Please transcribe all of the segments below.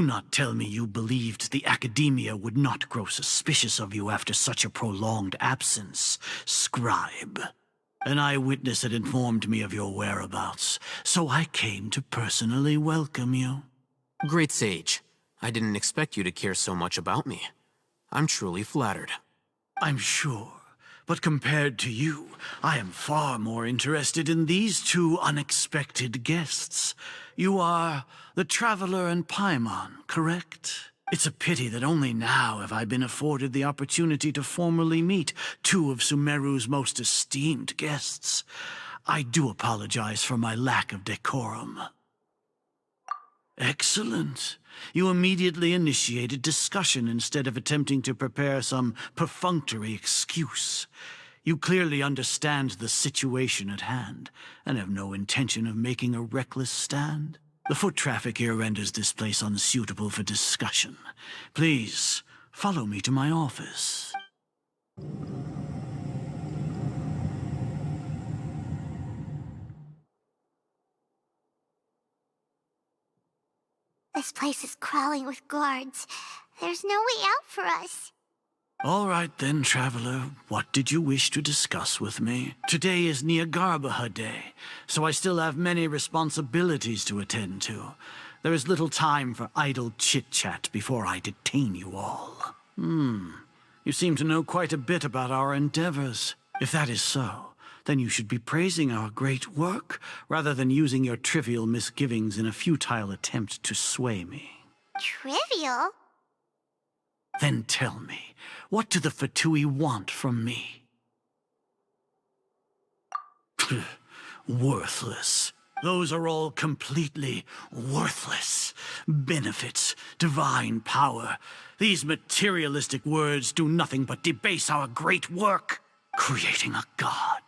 Do not tell me you believed the Academia would not grow suspicious of you after such a prolonged absence, scribe. An eyewitness had informed me of your whereabouts, so I came to personally welcome you. Great sage. I didn't expect you to care so much about me. I'm truly flattered. I'm sure, but compared to you, I am far more interested in these two unexpected guests. You are the Traveler and Paimon, correct? It's a pity that only now have I been afforded the opportunity to formally meet two of Sumeru's most esteemed guests. I do apologize for my lack of decorum. Excellent. You immediately initiated discussion instead of attempting to prepare some perfunctory excuse. You clearly understand the situation at hand, and have no intention of making a reckless stand. The foot traffic here renders this place unsuitable for discussion. Please, follow me to my office. This place is crawling with guards. There's no way out for us. All right then, Traveler. What did you wish to discuss with me? Today is Niagarbaha Day, so I still have many responsibilities to attend to. There is little time for idle chit-chat before I detain you all. You seem to know quite a bit about our endeavors. If that is so, then you should be praising our great work, rather than using your trivial misgivings in a futile attempt to sway me. Trivial? Then tell me, what do the Fatui want from me? Worthless. Those are all completely worthless. Benefits, divine power. These materialistic words do nothing but debase our great work. Creating a god.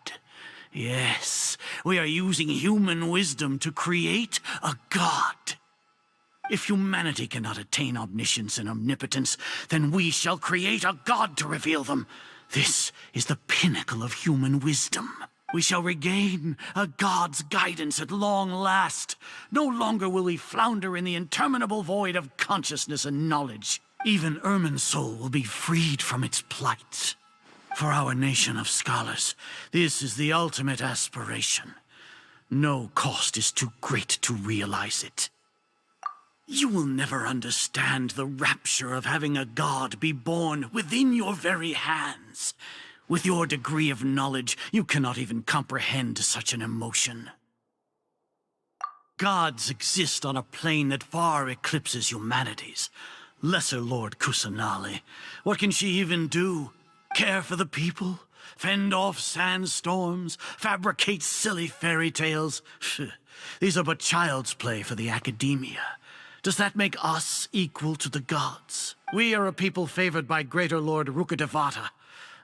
Yes, we are using human wisdom to create a god. If humanity cannot attain omniscience and omnipotence, then we shall create a god to reveal them. This is the pinnacle of human wisdom. We shall regain a god's guidance at long last. No longer will we flounder in the interminable void of consciousness and knowledge. Even Irminsul will be freed from its plight. For our nation of scholars, this is the ultimate aspiration. No cost is too great to realize it. You will never understand the rapture of having a god be born within your very hands. With your degree of knowledge, you cannot even comprehend such an emotion. Gods exist on a plane that far eclipses humanity's. Lesser Lord Kusanali, what can she even do? Care for the people? Fend off sandstorms? Fabricate silly fairy tales? These are but child's play for the Academia. Does that make us equal to the gods? We are a people favored by Greater Lord Rukkhadevata.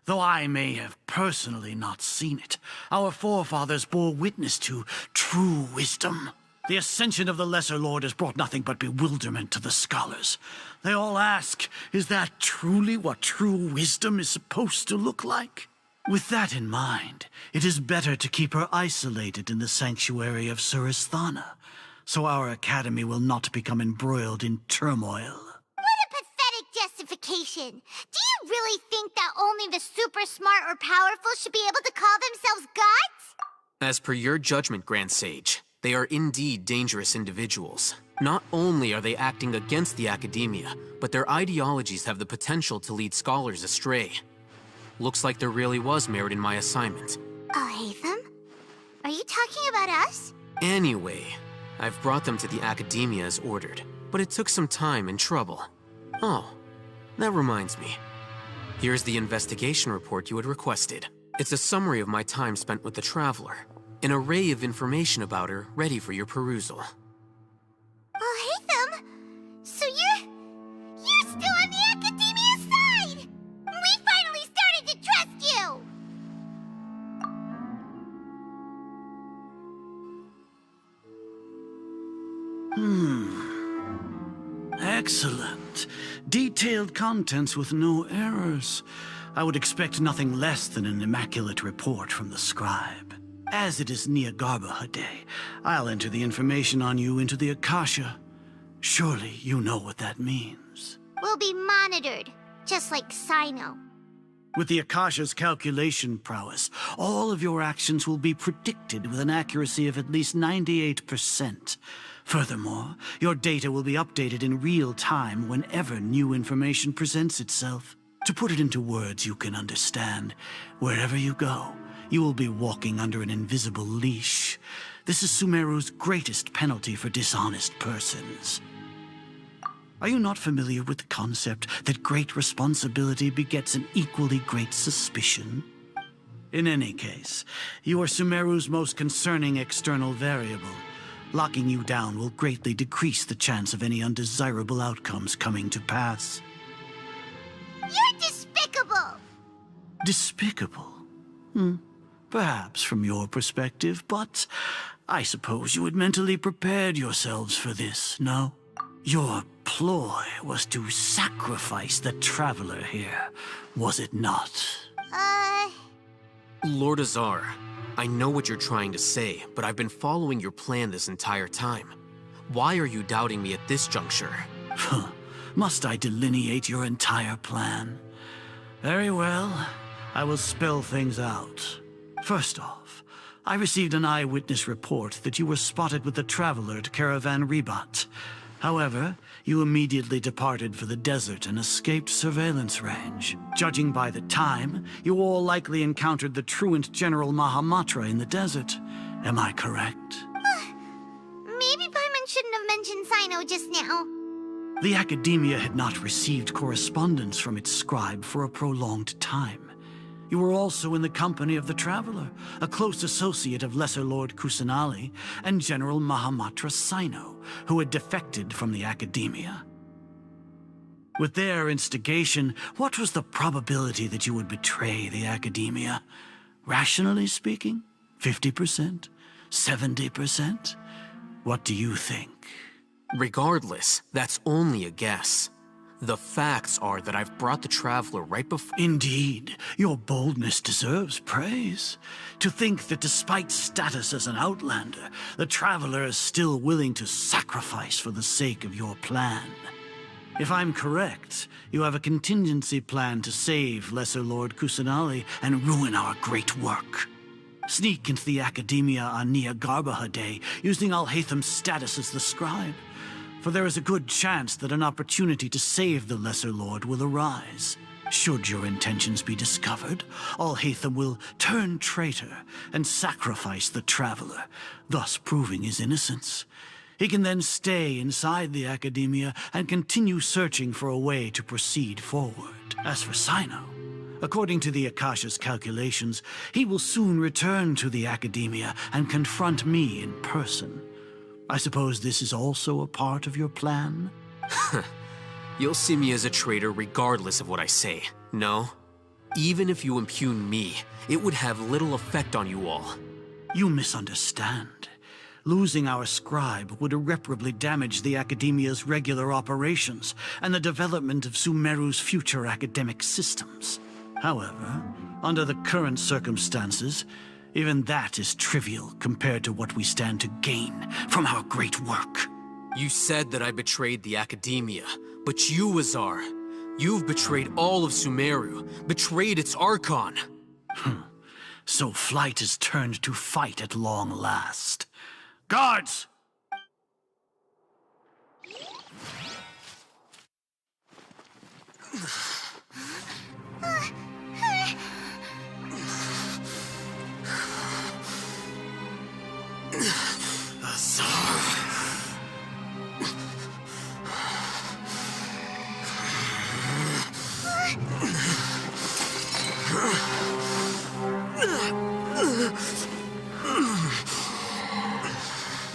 Though I may have personally not seen it, our forefathers bore witness to true wisdom. The ascension of the Lesser Lord has brought nothing but bewilderment to the scholars. They all ask, is that truly what true wisdom is supposed to look like? With that in mind, it is better to keep her isolated in the sanctuary of Suristhana, so our academy will not become embroiled in turmoil. What a pathetic justification. Do you really think that only the super smart or powerful should be able to call themselves gods? As per your judgment, Grand Sage, they are indeed dangerous individuals. Not only are they acting against the Academia, but their ideologies have the potential to lead scholars astray. Looks like there really was merit in my assignment. Hatham? Are you talking about us? Anyway, I've brought them to the Academia as ordered, but it took some time and trouble. Oh, that reminds me. Here's the investigation report you had requested. It's a summary of my time spent with the Traveler. An array of information about her ready for your perusal. Hatham? So you're still on the Academia side! We finally started to trust you! Excellent. Detailed contents with no errors. I would expect nothing less than an immaculate report from the scribe. As it is Niagarbaha Day, I'll enter the information on you into the Akasha. Surely you know what that means. We'll be monitored, just like Sino. With the Akasha's calculation prowess, all of your actions will be predicted with an accuracy of at least 98%. Furthermore, your data will be updated in real time whenever new information presents itself. To put it into words you can understand, wherever you go, you will be walking under an invisible leash. This is Sumeru's greatest penalty for dishonest persons. Are you not familiar with the concept that great responsibility begets an equally great suspicion? In any case, you are Sumeru's most concerning external variable. Locking you down will greatly decrease the chance of any undesirable outcomes coming to pass. You're despicable! Despicable? Perhaps from your perspective, but I suppose you had mentally prepared yourselves for this, no? Your ploy was to sacrifice the traveler here, was it not? Lord Azar, I know what you're trying to say, but I've been following your plan this entire time. Why are you doubting me at this juncture? Must I delineate your entire plan? Very well. I will spell things out. First off, I received an eyewitness report that you were spotted with the traveler at Caravan Ribat. However, you immediately departed for the desert and escaped surveillance range. Judging by the time, you all likely encountered the truant General Mahamatra in the desert. Am I correct? Maybe Paimon shouldn't have mentioned Sino just now. The Academia had not received correspondence from its scribe for a prolonged time. You were also in the company of the Traveler, a close associate of Lesser Lord Kusanali and General Mahamatra Sino, who had defected from the Academia. With their instigation, what was the probability that you would betray the Academia? Rationally speaking, 50%? 70%? What do you think? Regardless, that's only a guess. The facts are that I've brought the Traveler right before— Indeed, your boldness deserves praise. To think that despite status as an outlander, the Traveler is still willing to sacrifice for the sake of your plan. If I'm correct, you have a contingency plan to save Lesser Lord Kusanali and ruin our great work. Sneak into the Academia on Nia Garbaha Day, using Alhaitham's status as the scribe. For there is a good chance that an opportunity to save the Lesser Lord will arise. Should your intentions be discovered, Alhaitham will turn traitor and sacrifice the Traveler, thus proving his innocence. He can then stay inside the Academia and continue searching for a way to proceed forward. As for Sino, according to the Akasha's calculations, he will soon return to the Academia and confront me in person. I suppose this is also a part of your plan? You'll see me as a traitor regardless of what I say, no? Even if you impugn me, it would have little effect on you all. You misunderstand. Losing our scribe would irreparably damage the Academia's regular operations and the development of Sumeru's future academic systems. However, under the current circumstances, even that is trivial compared to what we stand to gain from our great work. You said that I betrayed the Academia, but you, Azar, you've betrayed all of Sumeru, betrayed its Archon. So flight has turned to fight at long last. Guards!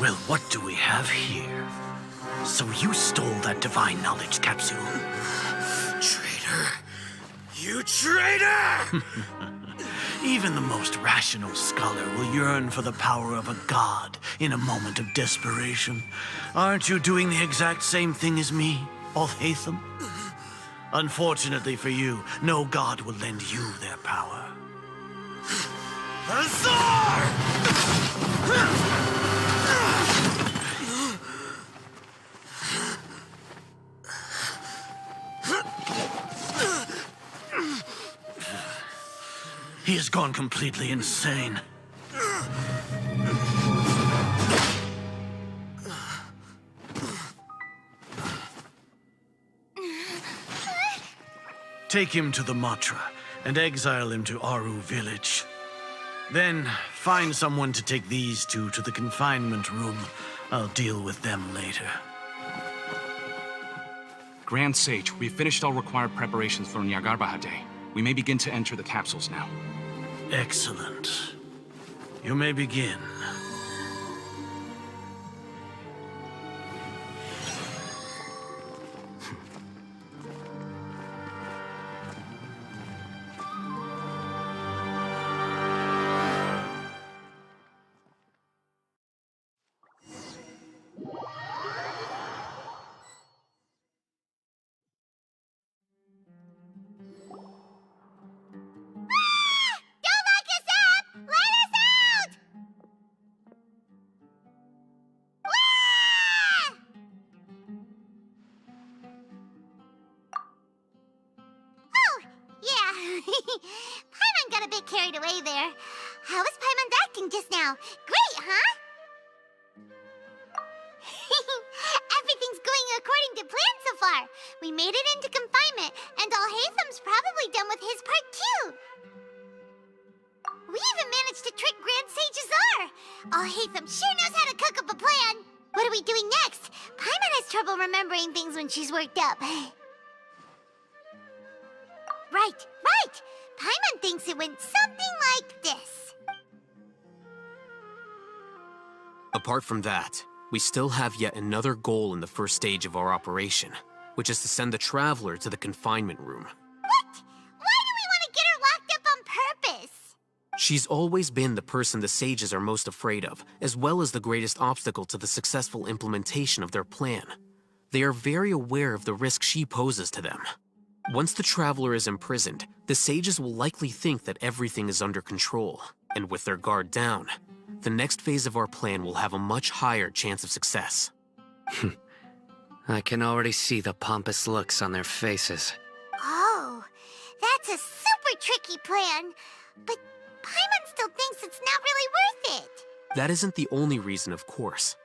Well, what do we have here? So you stole that divine knowledge capsule? Traitor! You traitor! Even the most rational scholar will yearn for the power of a god in a moment of desperation. Aren't you doing the exact same thing as me, Alhaitham? Unfortunately for you, no god will lend you their power. Azar! He has gone completely insane. Take him to the Matra and exile him to Aru village. Then find someone to take these two to the confinement room. I'll deal with them later. Grand Sage, we've finished all required preparations for Nyagarbha Day. We may begin to enter the capsules now. Excellent. You may begin. Don't lock us up! Let us out! Ah! Oh, yeah. Paimon got a bit carried away there. How was Paimon acting just now? Great, huh? Everything's going according to plan so far. We made it into confinement, and Alhaitham's probably done with his part too. We even managed to trick Grand Sage Azar. Alhaitham sure knows how to cook up a plan. What are we doing next? Paimon has trouble remembering things when she's worked up. Right. Paimon thinks it went something like this. Apart from that, we still have yet another goal in the first stage of our operation, which is to send the Traveler to the confinement room. What? Why do we want to get her locked up on purpose? She's always been the person the sages are most afraid of, as well as the greatest obstacle to the successful implementation of their plan. They are very aware of the risk she poses to them. Once the Traveler is imprisoned, the sages will likely think that everything is under control, and with their guard down, the next phase of our plan will have a much higher chance of success. I can already see the pompous looks on their faces. Oh, that's a super tricky plan. But Paimon still thinks it's not really worth it. That isn't the only reason, of course.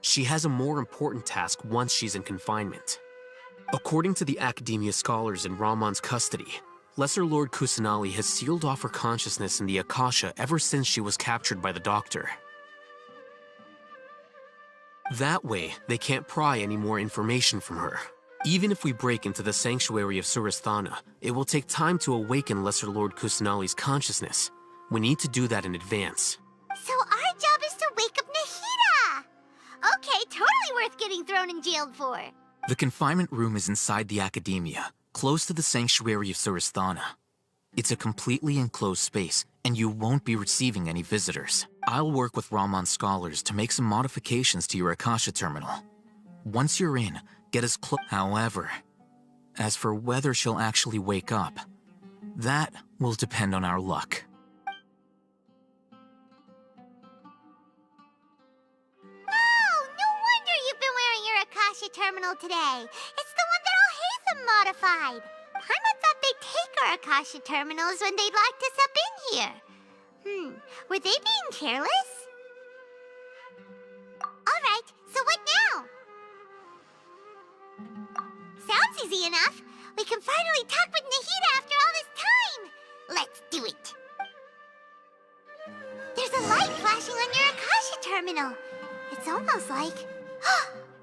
She has a more important task once she's in confinement. According to the Academia scholars in Ramon's custody, Lesser Lord Kusanali has sealed off her consciousness in the Akasha ever since she was captured by the Doctor. That way, they can't pry any more information from her. Even if we break into the sanctuary of Surasthana, it will take time to awaken Lesser Lord Kusanali's consciousness. We need to do that in advance. So our job is to wake up Nahida! Okay, totally worth getting thrown in jail for. The confinement room is inside the Academia, close to the sanctuary of Surasthana. It's a completely enclosed space, and you won't be receiving any visitors. I'll work with Ramon's scholars to make some modifications to your Akasha terminal. Once you're in, get as close. However, as for whether she'll actually wake up, that will depend on our luck. Oh, no wonder you've been wearing your Akasha terminal today. It's the one that Alhaitham modified. Paimon thought they'd take our Akasha terminals when they locked us up in here. Were they being careless? Alright, so what now? Sounds easy enough. We can finally talk with Nahida after all this time. Let's do it. There's a light flashing on your Akasha terminal. It's almost like...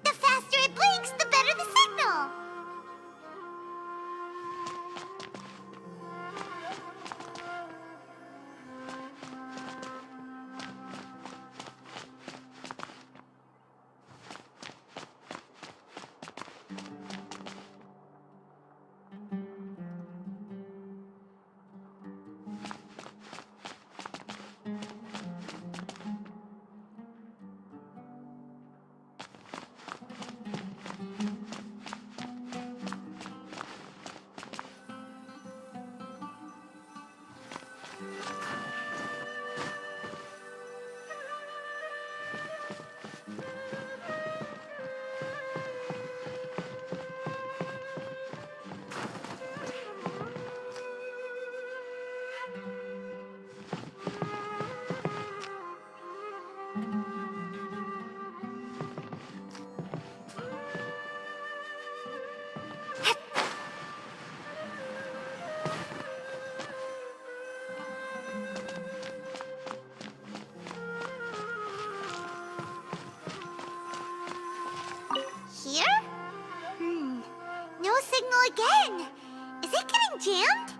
the faster it blinks, the better the signal. again. Is it getting jammed?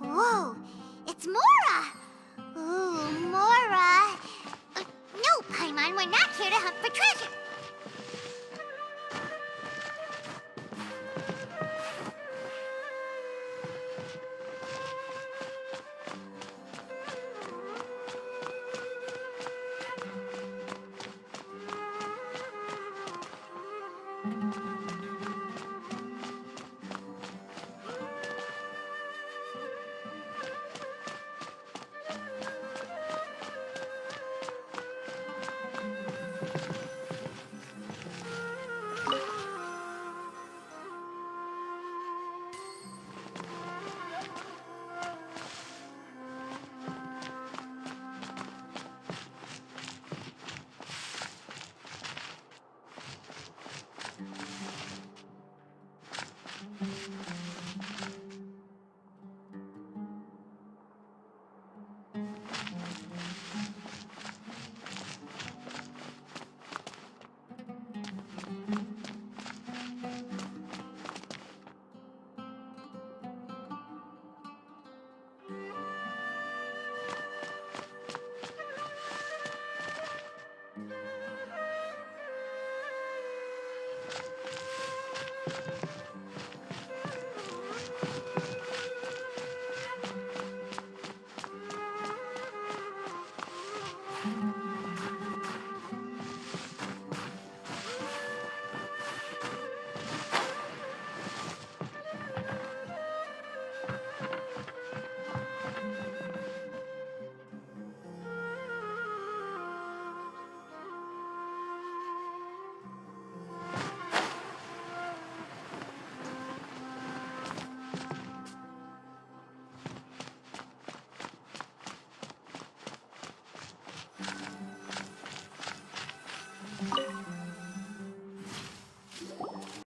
Whoa, it's Mora! Ooh, Mora. No, Paimon, we're not here to hunt for treasure.